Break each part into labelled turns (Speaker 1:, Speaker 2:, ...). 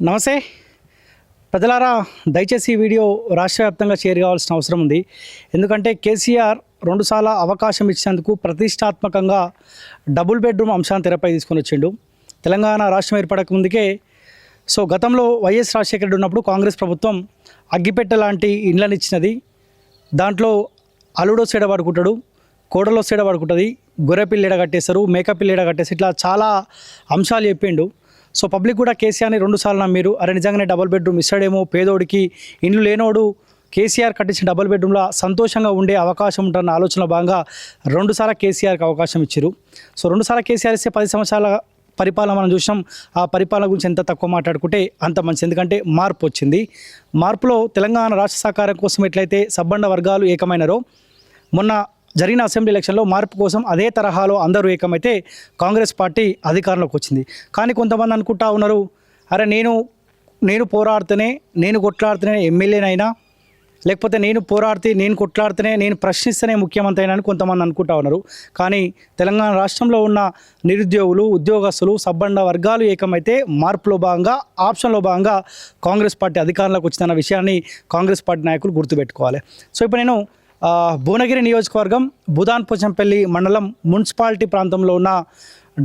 Speaker 1: నమస్తే ప్రజలారా, దయచేసి ఈ వీడియో రాష్ట్ర వ్యాప్తంగా షేర్ కావాల్సిన అవసరం ఉంది. ఎందుకంటే కేసీఆర్ రెండుసార్లు అవకాశం ఇచ్చినందుకు ప్రతిష్టాత్మకంగా డబుల్ బెడ్రూమ్ అంశాన్ని తెరపై తీసుకొని వచ్చిండు. తెలంగాణ రాష్ట్రం ఏర్పడక ముందుకే గతంలో వైఎస్ రాజశేఖర రెడ్డి ఉన్నప్పుడు కాంగ్రెస్ ప్రభుత్వం అగ్గిపెట్ట లాంటి ఇండ్లను ఇచ్చినది. దాంట్లో అల్లుడో సేడ పడుకుంటాడు, కోడలో సేడ పడుకుంటుంది, గొర్రెపిల్లి ఎడ కట్టేస్తారు, మేకపిల్లి ఎడ కట్టేసి ఇట్లా చాలా అంశాలు చెప్పిండు. పబ్లిక్ కూడా కేసీఆర్ని రెండుసార్లు నమ్మిరు. అరే నిజంగానే డబుల్ బెడ్రూమ్ ఇస్తాడేమో, పేదోడికి ఇండ్లు లేనోడు కేసీఆర్ కట్టించిన డబుల్ బెడ్రూమ్లో సంతోషంగా ఉండే అవకాశం ఉంటుందన్న ఆలోచనలో భాగంగా రెండుసార్లు కేసీఆర్కి అవకాశం ఇచ్చారు. రెండుసార్లు కేసీఆర్ ఇస్తే 10 సంవత్సరాల పరిపాలన మనం చూసాం. ఆ పరిపాలన గురించి ఎంత తక్కువ మాట్లాడుకుంటే అంత మంచి. ఎందుకంటే మార్పు వచ్చింది. మార్పులో తెలంగాణ రాష్ట్ర సహకారం కోసం ఎట్లయితే సబ్బండ వర్గాలు ఏకమైనారో, మొన్న జరిగిన అసెంబ్లీ ఎలక్షన్లో మార్పు కోసం అదే తరహాలో అందరూ ఏకమైతే కాంగ్రెస్ పార్టీ అధికారంలోకి వచ్చింది. కానీ కొంతమంది అనుకుంటా ఉన్నారు, అరే నేను పోరాడితేనే, నేను కొట్లాడితేనే ఎమ్మెల్యేనైనా, లేకపోతే నేను పోరాడితే, నేను కొట్లాడితేనే, నేను ప్రశ్నిస్తేనే ముఖ్యమంత్రి అయినా అని కొంతమంది అనుకుంటా ఉన్నారు. కానీ తెలంగాణ రాష్ట్రంలో ఉన్న నిరుద్యోగులు, ఉద్యోగస్తులు, సబ్బండ వర్గాలు ఏకమైతే మార్పులో భాగంగా, ఆప్షన్లో భాగంగా కాంగ్రెస్ పార్టీ అధికారంలోకి వచ్చిందన్న విషయాన్ని కాంగ్రెస్ పార్టీ నాయకులు గుర్తుపెట్టుకోవాలి. ఇప్పుడు నేను భువనగిరి నియోజకవర్గం బుదాన్పోచంపల్లి మండలం మున్సిపాలిటీ ప్రాంతంలో ఉన్న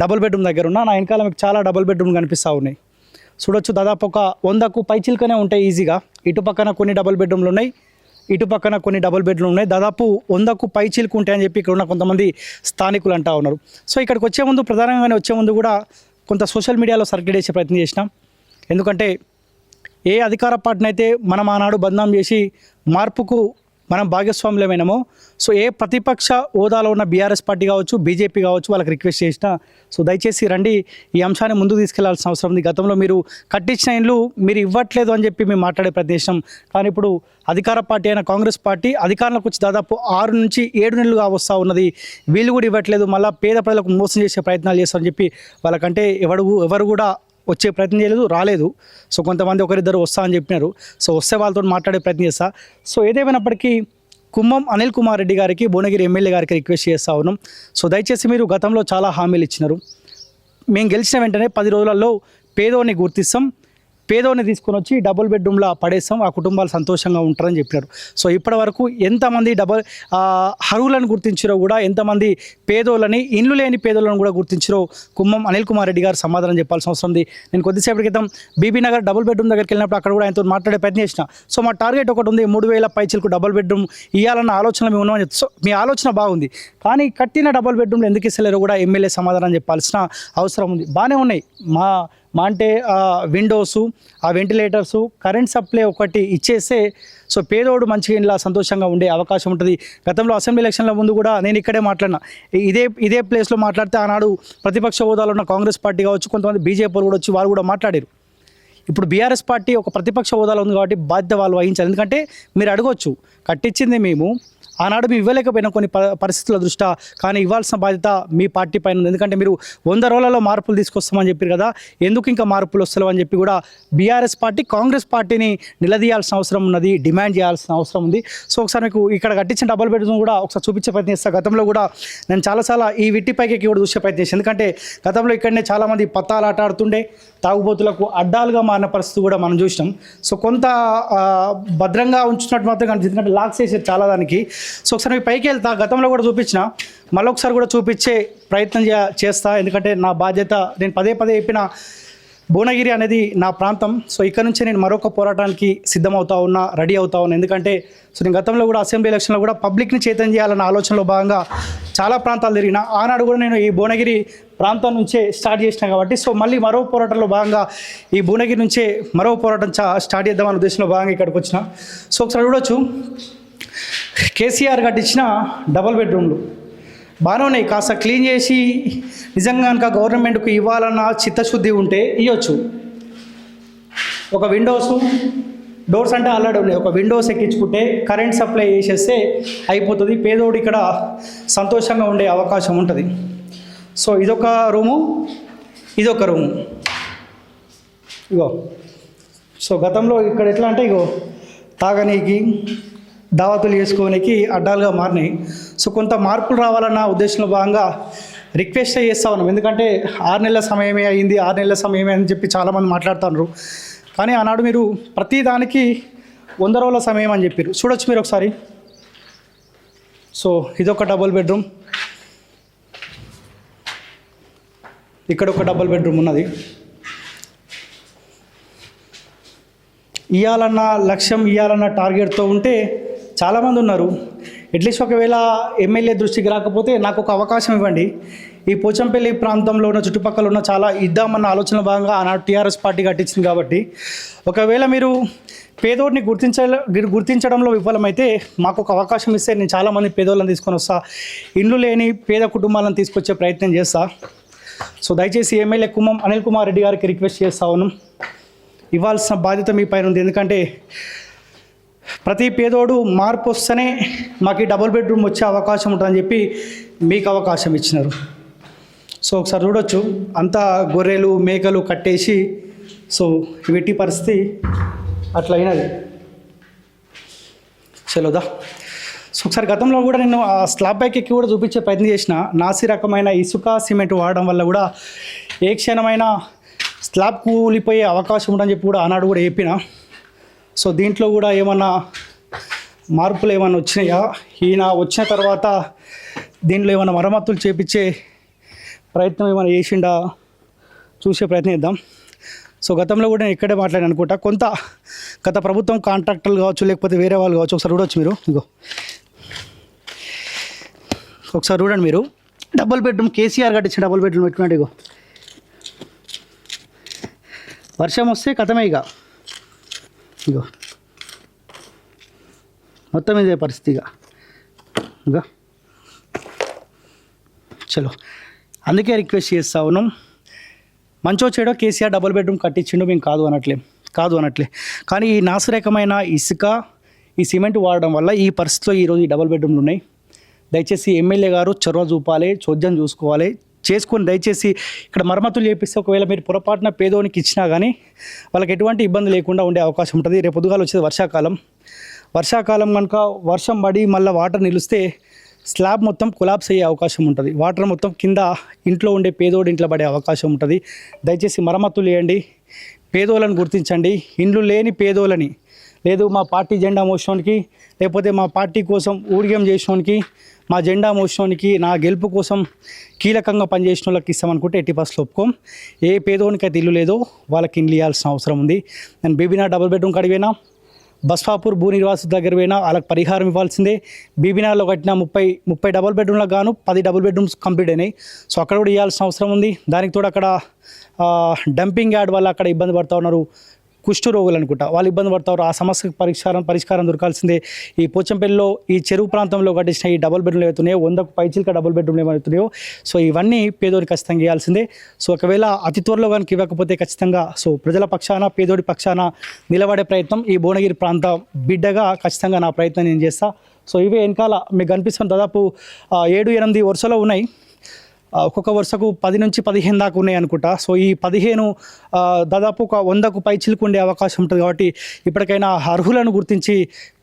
Speaker 1: డబుల్ బెడ్రూమ్ దగ్గర ఉన్న నా వెనకాల మీకు చాలా డబుల్ బెడ్రూమ్ కనిపిస్తూ ఉన్నాయి. చూడొచ్చు, దాదాపు ఒక 100కు పైచిలుకనే ఉంటాయి ఈజీగా. ఇటు పక్కన కొన్ని డబుల్ బెడ్రూమ్లు ఉన్నాయి, ఇటు పక్కన కొన్ని డబుల్ బెడ్రూమ్ ఉన్నాయి. దాదాపు 100కు పైచిలుకు ఉంటాయని చెప్పి ఇక్కడ ఉన్న కొంతమంది స్థానికులు అంటూ ఉన్నారు. ఇక్కడికి వచ్చే ముందు, ప్రధానంగానే వచ్చే ముందు కూడా కొంత సోషల్ మీడియాలో సర్క్యులేట్ చేసే ప్రయత్నం చేసినాం. ఎందుకంటే ఏ అధికార పార్టీని అయితే మనం ఆనాడు బదనాం చేసి మార్పుకు మనం భాగస్వాములమైనామో, ఏ ప్రతిపక్ష హోదాలో ఉన్న బీఆర్ఎస్ పార్టీ కావచ్చు, బీజేపీ కావచ్చు, వాళ్ళకి రిక్వెస్ట్ చేసిన దయచేసి రండి, ఈ అంశాన్ని ముందుకు తీసుకెళ్లాల్సిన అవసరం ఉంది. గతంలో మీరు కట్టించిన ఇండ్లు మీరు ఇవ్వట్లేదు అని చెప్పి మేము మాట్లాడే ప్రయత్నం. కానీ ఇప్పుడు అధికార పార్టీ అయిన కాంగ్రెస్ పార్టీ అధికారంలోకి వచ్చి దాదాపు 6 నుంచి 7 నెలలుగా వస్తూ ఉన్నది. వీళ్ళు కూడా ఇవ్వట్లేదు, మళ్ళీ పేద ప్రజలకు మోసం చేసే ప్రయత్నాలు చేస్తారని చెప్పి వాళ్ళకంటే ఎవరు కూడా వచ్చే ప్రయత్నం చేయలేదు, రాలేదు. కొంతమంది ఒకరిద్దరు వస్తా అని చెప్పినారు. వస్తే వాళ్ళతో మాట్లాడే ప్రయత్నం చేస్తా. ఏదేమైనప్పటికీ కుమ్మం అనిల్ కుమార్ రెడ్డి గారికి, భువనగిరి ఎమ్మెల్యే గారికి రిక్వెస్ట్ చేస్తూ ఉన్నాం. దయచేసి మీరు గతంలో చాలా హామీలు ఇచ్చినారు. మేము గెలిచిన వెంటనే 10 రోజులలో పేదోని గుర్తిస్తాం, పేదోని తీసుకొని వచ్చి డబుల్ బెడ్రూమ్లో పడేస్తాం, ఆ కుటుంబాలు సంతోషంగా ఉంటారని చెప్పినారు. ఇప్పటి వరకు ఎంతమంది అర్హులను గుర్తించారో, కూడా ఎంతమంది పేదోళ్ళని, ఇండ్లు లేని పేదోళ్ళని కూడా గుర్తించారో కుమ్మం అనిల్ కుమార్ రెడ్డి గారు సమాధానం చెప్పాల్సిన అవసరం ఉంది. నేను కొద్దిసేపటి క్రితం బీబీ నగర్ డబుల్ బెడ్రూమ్ దగ్గరికి వెళ్ళినప్పుడు అక్కడ కూడా ఆయనతో మాట్లాడే ప్రయత్నం చేసిన. మా టార్గెట్ ఒకటి ఉంది, 3000 పైచిలకు డబుల్ బెడ్రూమ్ ఇవ్వాలన్న ఆలోచన మేము ఉన్నామని చెప్తాం. మీ ఆలోచన బాగుంది, కానీ కట్టిన డబుల్ బెడ్రూమ్లు ఎందుకు ఇస్తలేరో కూడా ఎమ్మెల్యే సమాధానం చెప్పాల్సిన అవసరం ఉంది. బాగానే ఉన్నాయి మా అంటే విండోసు, ఆ వెంటిలేటర్సు, కరెంట్ సప్లై ఒకటి ఇచ్చేస్తే పేదోడు మంచిగా ఇంట్లో సంతోషంగా ఉండే అవకాశం ఉంటుంది. గతంలో అసెంబ్లీ ఎలక్షన్ల ముందు కూడా నేను ఇక్కడే మాట్లాడినా, ఇదే ప్లేస్లో మాట్లాడితే ఆనాడు ప్రతిపక్ష హోదాలో ఉన్న కాంగ్రెస్ పార్టీ కావచ్చు, కొంతమంది బీజేపీ కూడా వచ్చి వాళ్ళు కూడా మాట్లాడారు. ఇప్పుడు బీఆర్ఎస్ పార్టీ ఒక ప్రతిపక్ష హోదాలో ఉంది కాబట్టి బాధ్యత వాళ్ళు వహించాలి. ఎందుకంటే మీరు అడగొచ్చు, కట్టించింది మేము, ఆనాడు మేము ఇవ్వలేకపోయినా కొన్ని పరిస్థితుల దృష్ట్యా, కానీ ఇవ్వాల్సిన బాధ్యత మీ పార్టీ పైన ఉంది. ఎందుకంటే మీరు 100 రోజులలో మార్పులు తీసుకొస్తామని చెప్పారు కదా, ఎందుకు ఇంకా మార్పులు వస్తలేవు అని చెప్పి కూడా బీఆర్ఎస్ పార్టీ కాంగ్రెస్ పార్టీని నిలదీయాల్సిన అవసరం ఉన్నది, డిమాండ్ చేయాల్సిన అవసరం ఉంది. ఒకసారి మీకు ఇక్కడ కట్టించిన డబుల్ బెడ్రూమ్ కూడా ఒకసారి చూపించే ప్రయత్నం చేస్తాను. గతంలో కూడా నేను చాలాసార్లు ఈ విట్టిపైకి కూడా చూసే ప్రయత్నం చేస్తాను. ఎందుకంటే గతంలో ఇక్కడనే చాలామంది పత్తాలు ఆట ఆడుతుండే, తాగుబోతులకు అడ్డాలుగా మారిన పరిస్థితి కూడా మనం చూసినాం. కొంత భద్రంగా ఉంచుతున్నట్టు మాత్రం కనిపిస్తుంది, ఎందుకంటే లాక్స్ చేసేది చాలా దానికి. ఒకసారి మీకు పైకి వెళ్తా, గతంలో కూడా చూపించిన, మళ్ళొకసారి కూడా చూపించే ప్రయత్నం చేస్తా. ఎందుకంటే నా బాధ్యత, నేను పదే చెప్పిన, భువనగిరి అనేది నా ప్రాంతం. ఇక్కడ నుంచే నేను మరొక పోరాటానికి సిద్ధమవుతా ఉన్నా, రెడీ అవుతా ఉన్నా. ఎందుకంటే నేను గతంలో కూడా అసెంబ్లీ ఎలక్షన్లో కూడా పబ్లిక్ని చైతన్యం చేయాలన్న ఆలోచనలో భాగంగా చాలా ప్రాంతాలు తిరిగిన. ఆనాడు కూడా నేను ఈ భువనగిరి ప్రాంతం నుంచే స్టార్ట్ చేసిన కాబట్టి మళ్ళీ మరో పోరాటంలో భాగంగా ఈ భువనగిరి నుంచే మరో పోరాటం స్టార్ట్ చేద్దామనే ఉద్దేశంలో భాగంగా ఇక్కడికి వచ్చిన. ఒకసారి చూడొచ్చు, కేసీఆర్ కట్టించిన డబుల్ బెడ్రూమ్లు బాగానే ఉన్నాయి. కాస్త క్లీన్ చేసి నిజంగా కనుక గవర్నమెంట్కు ఇవ్వాలన్న చిత్తశుద్ధి ఉంటే ఇవ్వచ్చు. ఒక విండోసు, డోర్స్ అంటే ఆల్రెడీ ఉన్నాయి, ఒక విండోస్ ఎక్కించుకుంటే కరెంట్ సప్లై చేసేస్తే అయిపోతుంది, పేదోడు ఇక్కడ సంతోషంగా ఉండే అవకాశం ఉంటుంది. ఇదొక రూము, ఇదొక రూము. ఇగో గతంలో ఇక్కడ ఎట్లా అంటే తాగనీకి, దావతులు చేసుకోవడానికి అడ్డాలుగా మారినాయి. కొంత మార్పులు రావాలన్న ఉద్దేశంలో భాగంగా రిక్వెస్ట్ చేస్తూ ఉన్నాం. ఎందుకంటే 6 నెలల సమయమే అయింది, 6 నెలల సమయమే అని చెప్పి చాలామంది మాట్లాడుతున్నారు. కానీ ఆనాడు మీరు ప్రతి దానికి 100 రోజుల సమయం అని చెప్పారు. చూడొచ్చు మీరు ఒకసారి. సో ఇదొక డబుల్ బెడ్రూమ్, ఇక్కడ ఒక డబుల్ బెడ్రూమ్ ఉన్నది. ఇవ్వాలన్న లక్ష్యం, ఇవ్వాలన్న టార్గెట్తో ఉంటే చాలామంది ఉన్నారు. అట్లీస్ట్ ఒకవేళ ఎమ్మెల్యే దృష్టికి రాకపోతే నాకు ఒక అవకాశం ఇవ్వండి, ఈ పోచంపల్లి ప్రాంతంలో ఉన్న చుట్టుపక్కల ఉన్న చాలా ఇద్దామన్న ఆలోచన భాగంగా ఆనాడు టీఆర్ఎస్ పార్టీ కట్టించింది. కాబట్టి ఒకవేళ మీరు పేదోడిని గుర్తించడంలో విఫలమైతే మాకు ఒక అవకాశం ఇస్తే నేను చాలామంది పేదోళ్ళని తీసుకొని వస్తా, ఇండ్లు లేని పేద కుటుంబాలను తీసుకొచ్చే ప్రయత్నం చేస్తా. సో దయచేసి ఎమ్మెల్యే కుమ్మం అనిల్ కుమార్ రెడ్డి గారికి రిక్వెస్ట్ చేస్తా ఉన్నాం, ఇవ్వాల్సిన బాధ్యత మీ పైన ఉంది. ఎందుకంటే ప్రతి పేదోడు మార్పు వస్తేనే మాకు ఈ డబుల్ బెడ్రూమ్ వచ్చే అవకాశం ఉంటుందని చెప్పి మీకు అవకాశం ఇచ్చినారు. సో ఒకసారి చూడొచ్చు, అంతా గొర్రెలు మేకలు కట్టేసి సో వెట్టి పరిస్థితి అట్లా అయినది. చలోదా. సో ఒకసారి గతంలో కూడా నేను ఆ స్లాబ్ బైక్ ఎక్కి కూడా చూపించే ప్రయత్నం చేసిన. నాసి రకమైన ఇసుక సిమెంట్ వాడడం వల్ల కూడా ఏ క్షణమైన స్లాబ్ కూలిపోయే అవకాశం ఉందని చెప్పి కూడా ఆనాడు కూడా చెప్పిన. సో దీంట్లో కూడా ఏమన్నా మార్పులు ఏమన్నా వచ్చినాయా, ఈయన వచ్చిన తర్వాత దీంట్లో ఏమైనా మరమ్మతులు చేపించే ప్రయత్నం ఏమైనా చేసిండా చూసే ప్రయత్నం చేద్దాం. సో గతంలో కూడా నేను ఇక్కడే మాట్లాడాను అనుకుంటా. కొంత గత ప్రభుత్వం కాంట్రాక్టర్లు కావచ్చు, లేకపోతే వేరే వాళ్ళు కావచ్చు. ఒకసారి చూడవచ్చు మీరు. ఇగో ఒకసారి చూడండి మీరు, డబుల్ బెడ్రూమ్ కేసీఆర్ కట్టించిన డబుల్ బెడ్రూమ్ పెట్టుకున్నాడు. ఇగో వర్షం వస్తే కథమే ఇక. ఇగో మొత్తం ఇదే పరిస్థితి ఇక. చలో, అందుకే రిక్వెస్ట్ చేస్తా ఉన్నాం, మంచో చెడో కేసీఆర్ డబుల్ బెడ్రూమ్ కట్టించిండు, మేము కాదు అనట్లే. కానీ ఈ నాసిరకమైన ఇసుక, ఈ సిమెంట్ వాడడం వల్ల ఈ పరిస్థితిలో ఈరోజు ఈ డబుల్ బెడ్రూమ్లు ఉన్నాయి. దయచేసి ఎమ్మెల్యే గారు చొరవ చూపాలి, చోద్యం చూసుకోవాలి, చేసుకొని దయచేసి ఇక్కడ మరమ్మతులు చేపిస్తే ఒకవేళ మీరు పొరపాటున పేదోనికి ఇచ్చినా కానీ వాళ్ళకి ఎటువంటి ఇబ్బంది లేకుండా ఉండే అవకాశం ఉంటుంది. రేపు పొద్దుగాల వచ్చేది వర్షాకాలం కనుక వర్షం పడి మళ్ళీ వాటర్ నిలిస్తే స్లాబ్ మొత్తం కొలాప్స్ అయ్యే అవకాశం ఉంటుంది. వాటర్ మొత్తం కింద ఇంట్లో ఉండే పేదోడి ఇంట్లో పడే అవకాశం ఉంటుంది. దయచేసి మరమ్మతులు చేయండి, పేదోళ్ళని గుర్తించండి. ఇండ్లు లేని పేదోళ్ళని, లేదు మా పార్టీ జెండా మోసడానికి, లేకపోతే మా పార్టీ కోసం ఊడిగం చేసినోనికి, మా జెండా మోసడానికి, నా గెలుపు కోసం కీలకంగా పనిచేసిన వాళ్ళకి ఇస్తామనుకుంటే ఎట్టి పరిస్థితుల్లో ఒప్పుకోం. ఏ పేదోనికి అయితే ఇల్లు లేదో వాళ్ళకి ఇండ్లు ఇవ్వాల్సిన అవసరం ఉంది. నేను బీబీనార్ డబుల్ బెడ్రూమ్ కడిగిపోయినా, బస్ఫాపూర్ భూ నిర్వాసిత దగ్గర పోయినా వాళ్ళకి పరిహారం ఇవ్వాల్సిందే. బీబీనార్లో కట్టిన 30 డబుల్ బెడ్రూమ్లకు గాను 10 డబుల్ బెడ్రూమ్స్ కంప్లీట్ అయినాయి. సో అక్కడ కూడా ఇవ్వాల్సిన అవసరం ఉంది. దానికి తోడు అక్కడ డంపింగ్ యార్డ్ వల్ల అక్కడ ఇబ్బంది పడుతూ ఉన్నారు కుష్టు రోగులు అనుకుంటా, వాళ్ళు ఇబ్బంది పడతారు. ఆ సమస్యకు పరిష్కారం దొరకాల్సిందే. ఈ పోచంపల్లిలో ఈ చెరువు ప్రాంతంలో కట్టించిన ఈ డబుల్ బెడ్రూమ్లు ఏమవుతున్నాయో, 100కు పైచిల్క డబుల్ బెడ్రూమ్లు ఏమవుతున్నాయో, సో ఇవన్నీ పేదోడి ఖచ్చితంగా ఇవ్వాల్సిందే. సో ఒకవేళ అతి త్వరలో కనుక ఇవ్వకపోతే ఖచ్చితంగా సో ప్రజల పక్షాన, పేదోడి పక్షాన నిలబడే ప్రయత్నం ఈ భువనగిరి ప్రాంత బిడ్డగా ఖచ్చితంగా నా ప్రయత్నం నేను చేస్తా. సో ఇవే వెనకాల మీకు కనిపిస్తున్న దాదాపు 7-8 వరుసలో ఉన్నాయి. ఒక్కొక్క వరుసకు 10 నుంచి 15 దాకా ఉన్నాయి అనుకుంటా. సో ఈ 15 దాదాపు ఒక 100కు పైచిల్కు ఉండే అవకాశం ఉంటుంది. కాబట్టి ఇప్పటికైనా అర్హులను గుర్తించి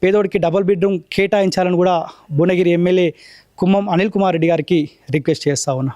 Speaker 1: పేదోడికి డబుల్ బెడ్రూమ్ కేటాయించాలని కూడా భువనగిరి ఎమ్మెల్యే కుమ్మం అనిల్ కుమార్ రెడ్డి గారికి రిక్వెస్ట్ చేస్తా ఉన్నా.